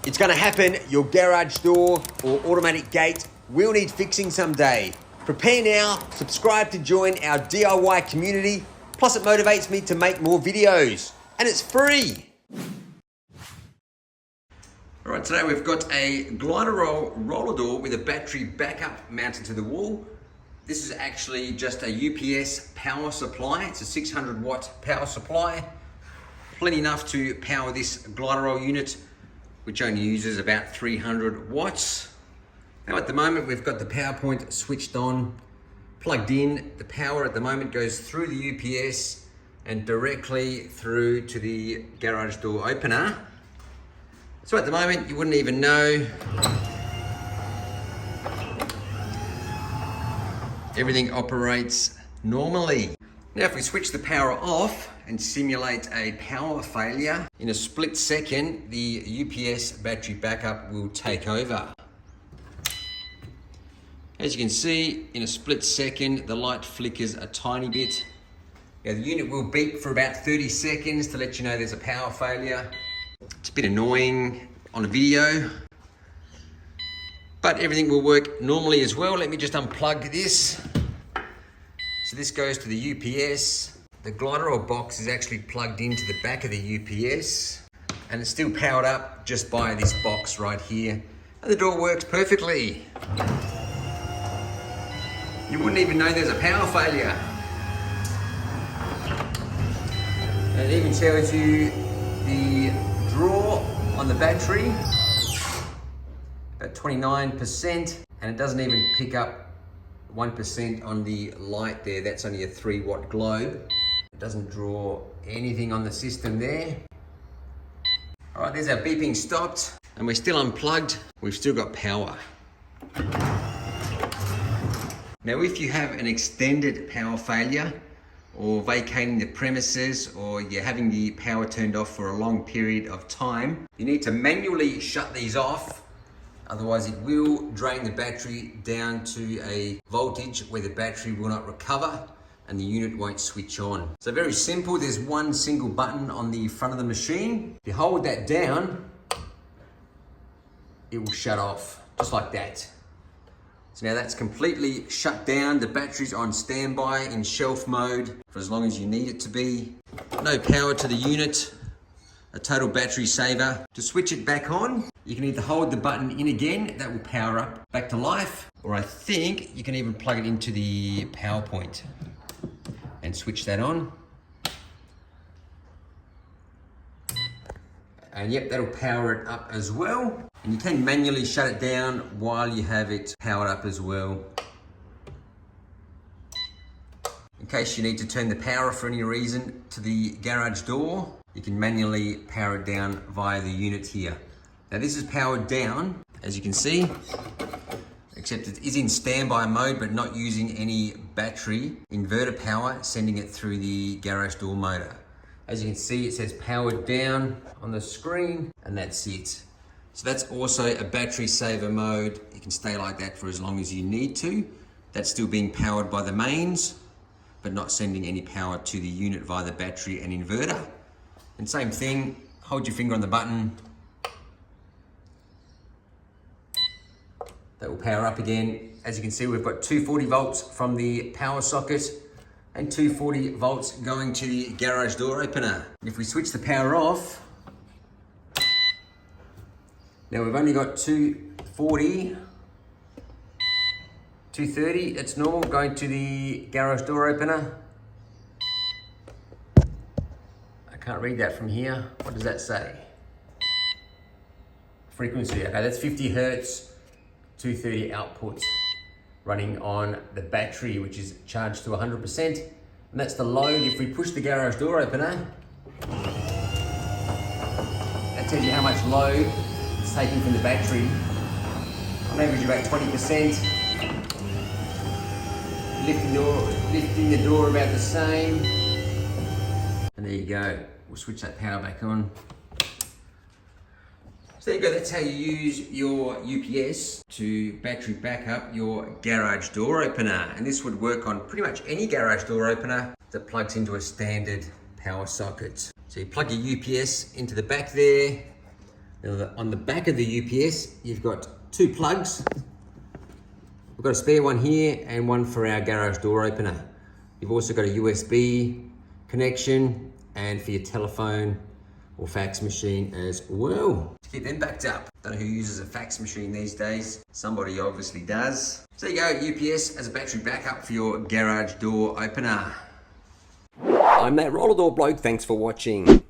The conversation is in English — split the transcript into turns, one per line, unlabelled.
It's going to happen. Your garage door or automatic gate will need fixing someday. Prepare now, subscribe to join our DIY community. Plus it motivates me to make more videos and it's free. All right, today we've got a glider roll roller door with a battery backup mounted to the wall. This is actually just a UPS power supply. It's a 600 watt power supply. Plenty enough to power this glider roll unit, which only uses about 300 watts. Now at the moment, we've got the power point switched on, plugged in. The power at the moment goes through the UPS and directly through to the garage door opener. So at the moment, you wouldn't even know. Everything operates normally. Now if we switch the power off and simulate a power failure, in a split second, the UPS battery backup will take over. As you can see, in a split second, the light flickers a tiny bit. Now the unit will beep for about 30 seconds to let you know there's a power failure. It's a bit annoying on a video, but everything will work normally as well. Let me just unplug this. So this goes to the UPS. The glider roll box is actually plugged into the back of the UPS and it's still powered up just by this box right here. And the door works perfectly. You wouldn't even know there's a power failure. And it even tells you the draw on the battery at 29%, and it doesn't even pick up 1% on the light there. That's only a 3 watt globe. It doesn't draw anything on the system there. All right, there's our beeping stopped and we're still unplugged. We've still got power. Now, if you have an extended power failure or vacating the premises or you're having the power turned off for a long period of time, you need to manually shut these off. Otherwise it will drain the battery down to a voltage where the battery will not recover and the unit won't switch on. So very simple, there's one single button on the front of the machine. If you hold that down, it will shut off, just like that. So now that's completely shut down. The battery's on standby in shelf mode for as long as you need it to be. No power to the unit, a total battery saver. To switch it back on, you can either hold the button in again, that will power up back to life, or I think you can even plug it into the power point and switch that on. And yep, that'll power it up as well. And you can manually shut it down while you have it powered up as well. In case you need to turn the power off for any reason to the garage door, you can manually power it down via the unit here. Now this is powered down, as you can see, except it is in standby mode, but not using any battery inverter power, sending it through the garage door motor. As you can see, it says powered down on the screen, and that's it. So that's also a battery saver mode. You can stay like that for as long as you need to. That's still being powered by the mains, but not sending any power to the unit via the battery and inverter. And same thing, hold your finger on the button. That will power up again. As you can see, we've got 240 volts from the power socket and 240 volts going to the garage door opener. If we switch the power off, now we've only got 240, 230, that's normal, going to the garage door opener. I can't read that from here. What does that say? Frequency, okay, that's 50 hertz, 230 output, running on the battery, which is charged to 100%. And that's the load. If we push the garage door opener, that tells you how much load it's taking from the battery. On average about 20%. Lifting the door about the same. And there you go. We'll switch that power back on. So there you go, that's how you use your UPS to battery back up your garage door opener. And this would work on pretty much any garage door opener that plugs into a standard power socket. So you plug your UPS into the back there, Now, on the back of the UPS, you've got 2 plugs. We've got a spare one here and one for our garage door opener. You've also got a USB connection and for your telephone or fax machine as well. To keep them backed up. Don't know who uses a fax machine these days. Somebody obviously does. So there you go, UPS as a battery backup for your garage door opener. I'm that roller door bloke, thanks for watching.